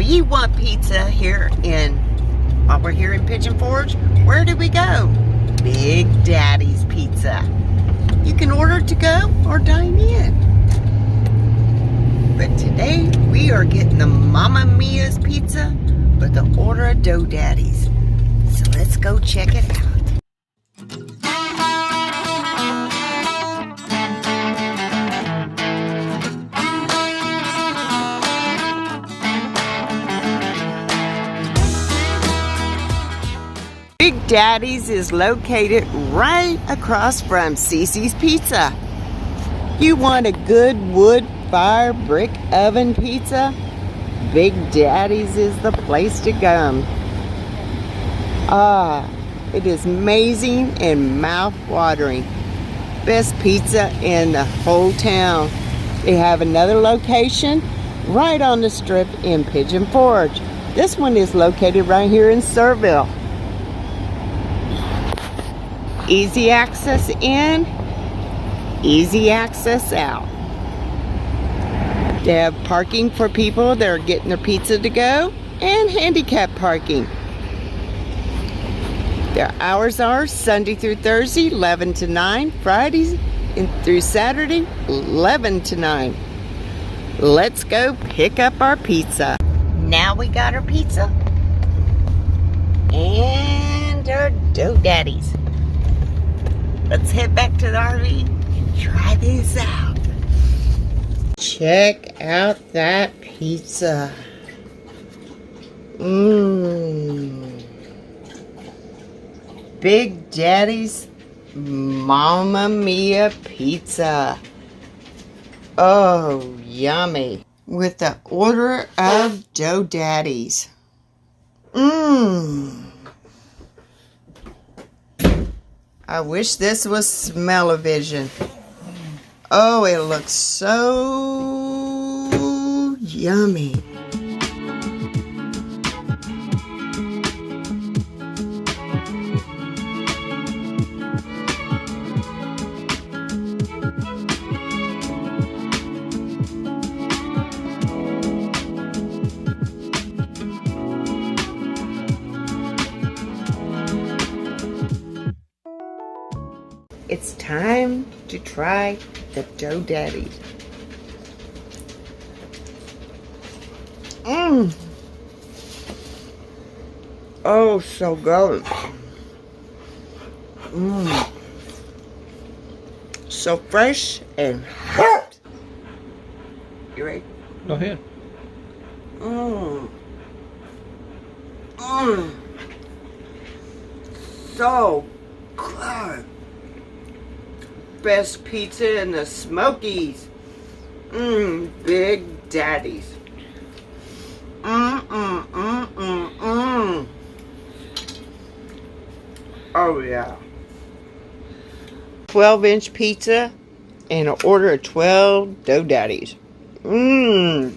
we want pizza here while we're here in Pigeon Forge, where do we go? Big Daddys Pizza. You can order to go or dine in. But today we are getting the Mamma Mia's pizza with the order of Dough Daddies. So let's go check it out. Big Daddys is located right across from Cece's Pizza. You want a good wood fire brick oven pizza? Big Daddys is the place to go. It is amazing and mouth-watering. Best pizza in the whole town. They have another location right on the strip in Pigeon Forge. This one is located right here in Sevierville. Easy access in, easy access out. They have parking for people that are getting their pizza to go and handicap parking. Their hours are Sunday through Thursday, 11 to 9, Fridays through Saturday, 11 to 9. Let's go pick up our pizza. Now we got our pizza and our Dough Daddies. Let's head back to the RV and try these out. Check out that pizza. Big Daddys Mamma Mia Pizza. Oh, yummy. With the order of Dough Daddies. I wish this was smell-o-vision. Oh, it looks so yummy. It's time to try the Dough Daddies. Oh, so good. So fresh and hot. You ready? Go ahead. So good. Best pizza in the Smokies. Big Daddys. Oh yeah. 12-inch pizza and an order of 12 Dough Daddies. Yummy.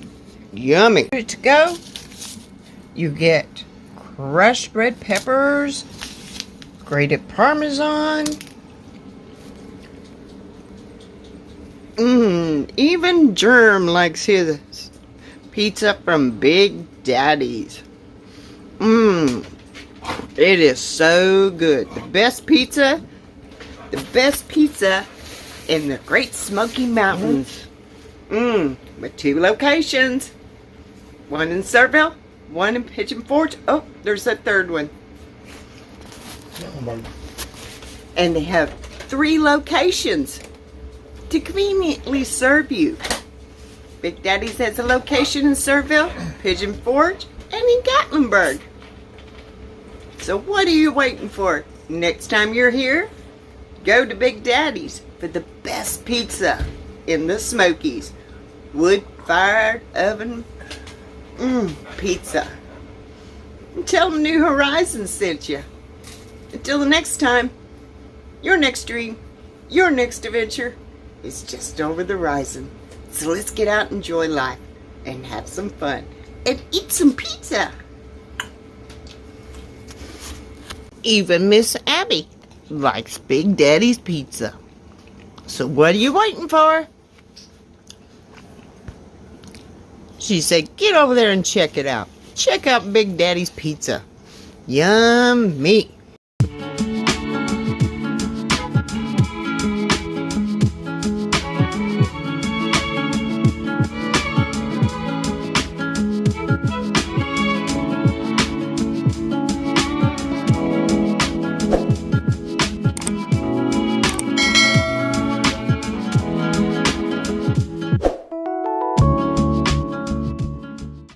To go, you get crushed red peppers, grated Parmesan, even Germ likes his pizza from Big Daddys. It is so good. The best pizza in the Great Smoky Mountains. With 2 locations. One in Sevierville, one in Pigeon Forge. Oh, there's a third one. And they have 3 locations to conveniently serve you. Big Daddys has a location in Sevierville, Pigeon Forge, and in Gatlinburg. So what are you waiting for? Next time you're here, go to Big Daddys for the best pizza in the Smokies. Wood-fired oven pizza. And tell them New Horizons sent you. Until the next time, your next dream, your next adventure is just over the horizon. So let's get out and enjoy life and have some fun and eat some pizza. Even Miss Abby likes Big Daddys Pizza. So what are you waiting for? She said, get over there and check it out. check out Big Daddy's Pizza. Yummy!